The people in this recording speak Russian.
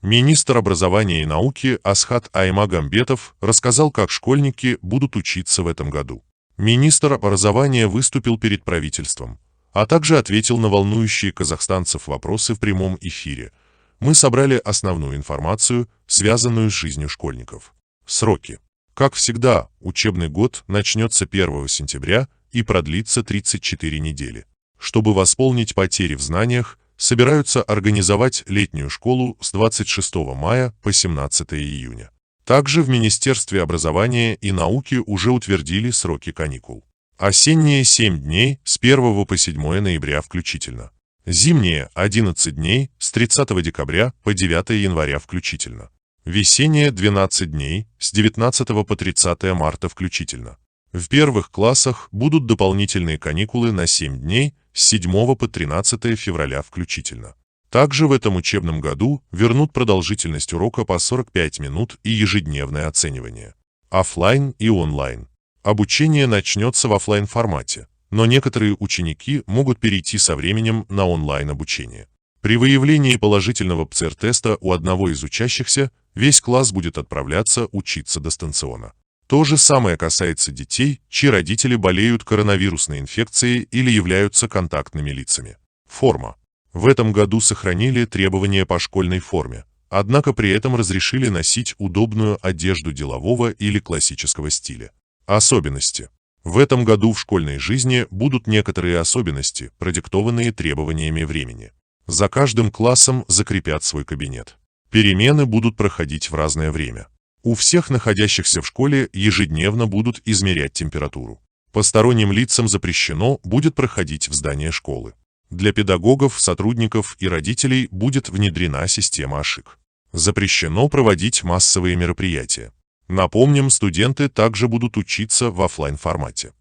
Министр образования и науки Асхат Аймагамбетов рассказал, как школьники будут учиться в этом году. Министр образования выступил перед правительством, а также ответил на волнующие казахстанцев вопросы в прямом эфире. Мы собрали основную информацию, связанную с жизнью школьников. Сроки. Как всегда, учебный год начнется 1 сентября и продлится 34 недели. Чтобы восполнить потери в знаниях, собираются организовать летнюю школу с 26 мая по 17 июня. Также в Министерстве образования и науки уже утвердили сроки каникул. Осенние 7 дней с 1 по 7 ноября включительно. Зимние 11 дней с 30 декабря по 9 января включительно. Весенние 12 дней с 19 по 30 марта включительно. В первых классах будут дополнительные каникулы на 7 дней с 7 по 13 февраля включительно. Также в этом учебном году вернут продолжительность урока по 45 минут и ежедневное оценивание. Оффлайн и онлайн. Обучение начнется в оффлайн формате, но некоторые ученики могут перейти со временем на онлайн-обучение. При выявлении положительного ПЦР-теста у одного из учащихся весь класс будет отправляться учиться дистанционно. То же самое касается детей, чьи родители болеют коронавирусной инфекцией или являются контактными лицами. Форма. В этом году сохранили требования по школьной форме, однако при этом разрешили носить удобную одежду делового или классического стиля. Особенности. В этом году в школьной жизни будут некоторые особенности, продиктованные требованиями времени. За каждым классом закрепят свой кабинет. Перемены будут проходить в разное время. У всех находящихся в школе ежедневно будут измерять температуру. Посторонним лицам запрещено будет проходить в здание школы. Для педагогов, сотрудников и родителей будет внедрена система АШИК. Запрещено проводить массовые мероприятия. Напомним, студенты также будут учиться в оффлайн формате.